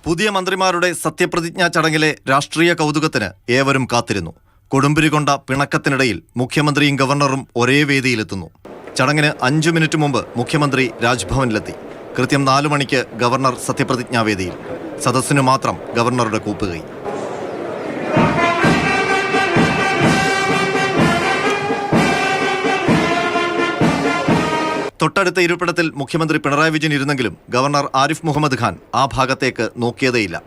പുതിയ മന്ത്രിമാരുടെ സത്യപ്രതിജ്ഞാ ചടങ്ങിലെ രാഷ്ട്രീയ കൗതുകത്തിന് ഏവരും കാത്തിരുന്നു. കൊടുമ്പിരി കൊണ്ട പിണക്കത്തിനിടയിൽ മുഖ്യമന്ത്രിയും ഗവർണറും ഒരേ വേദിയിലെത്തുന്നു. ചടങ്ങിന് 5 മിനിറ്റ് മുമ്പ് മുഖ്യമന്ത്രി രാജ്ഭവനിലെത്തി. കൃത്യം 4 മണിക്ക് ഗവർണർ സത്യപ്രതിജ്ഞാവേദിയിൽ. സദസ്സിനു മാത്രം ഗവർണറുടെ കൂപ്പുകൈ. തൊട്ടടുത്ത ഇരിപ്പിടത്തിൽ മുഖ്യമന്ത്രി പിണറായി വിജയൻ ഇരുന്നെങ്കിലും ഗവർണർ ആരിഫ് മുഹമ്മദ് ഖാൻ ആ ഭാഗത്തേക്ക് നോക്കിയതേയില്ല.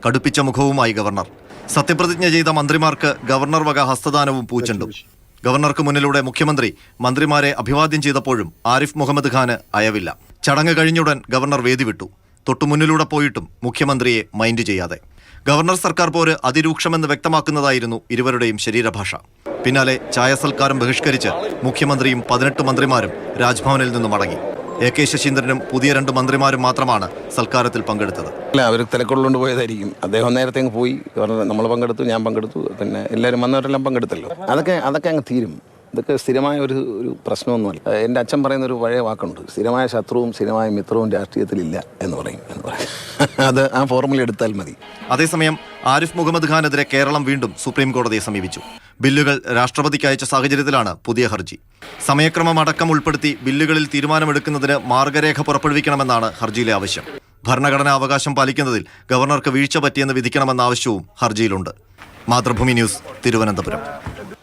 കടുപ്പിച്ച മുഖവുമായി ഗവർണർ. സത്യപ്രതിജ്ഞ ചെയ്ത മന്ത്രിമാർക്ക് ഗവർണർ വക ഹസ്തദാനവും പൂച്ചെണ്ടും. ഗവർണർക്ക് മുന്നിലൂടെ മുഖ്യമന്ത്രി മന്ത്രിമാരെ അഭിവാദ്യം ചെയ്തപ്പോഴും ആരിഫ് മുഹമ്മദ് ഖാന് അയവില്ല. ചടങ്ങ് കഴിഞ്ഞുടൻ ഗവർണർ വേദി വിട്ടു. തൊട്ടുമുന്നിലൂടെ പോയിട്ടും മുഖ്യമന്ത്രിയെ മൈൻഡ് ചെയ്യാതെ. ഗവർണർ സർക്കാർ പോര് അതിരൂക്ഷമെന്ന് വ്യക്തമാക്കുന്നതായിരുന്നു ഇരുവരുടെയും ശരീരഭാഷ. പിന്നാലെ ചായസൽക്കാരം ബഹിഷ്കരിച്ച് മുഖ്യമന്ത്രിയും 18 മന്ത്രിമാരും രാജ്ഭവനിൽ നിന്നും മടങ്ങി. AK ശശീന്ദ്രനും പുതിയ 2 മന്ത്രിമാരും മാത്രമാണ് സൽക്കാരത്തിൽ പങ്കെടുത്തത്. അവർ തിരക്കുള്ളതുകൊണ്ട് പോയതായിരിക്കും. അദ്ദേഹം നേരത്തെ അങ്ങ് പോയി. നമ്മൾ പങ്കെടുത്തു, ഞാൻ പങ്കെടുത്തു, പിന്നെ എല്ലാവരും വന്നവരെല്ലാം പങ്കെടുത്തല്ലോ. അതൊക്കെ അങ്ങ് തീരും. ഇതൊക്കെ സ്ഥിരമായ ഒരു പ്രശ്നമൊന്നുമല്ല. എൻ്റെ അച്ഛൻ പറയുന്ന ഒരു പഴയ വാക്കുണ്ട്, സ്ഥിരമായ ശത്രുവും സ്ഥിരമായ മിത്രവും രാഷ്ട്രീയത്തിലില്ല എന്ന് പറയും. അത് ആ ഫോർമുല എടുത്താൽ മതി. അതേസമയം ആരിഫ് മുഹമ്മദ് ഖാനെതിരെ കേരളം വീണ്ടും സുപ്രീം കോടതിയെ സമീപിച്ചു. ബില്ലുകൾ രാഷ്ട്രപതിക്ക് അയച്ച സാഹചര്യത്തിലാണ് പുതിയ ഹർജി. സമയക്രമം അടക്കം ഉൾപ്പെടുത്തി ബില്ലുകളിൽ തീരുമാനമെടുക്കുന്നതിന് മാർഗരേഖ പുറപ്പെടുവിക്കണമെന്നാണ് ഹർജിയിലെ ആവശ്യം. ഭരണഘടനാ അവകാശം പാലിക്കുന്നതിൽ ഗവർണർക്ക് വീഴ്ച പറ്റിയെന്ന് വിധിക്കണമെന്ന ആവശ്യവും ഹർജിയിലുണ്ട്. മാതൃഭൂമി ന്യൂസ്, തിരുവനന്തപുരം.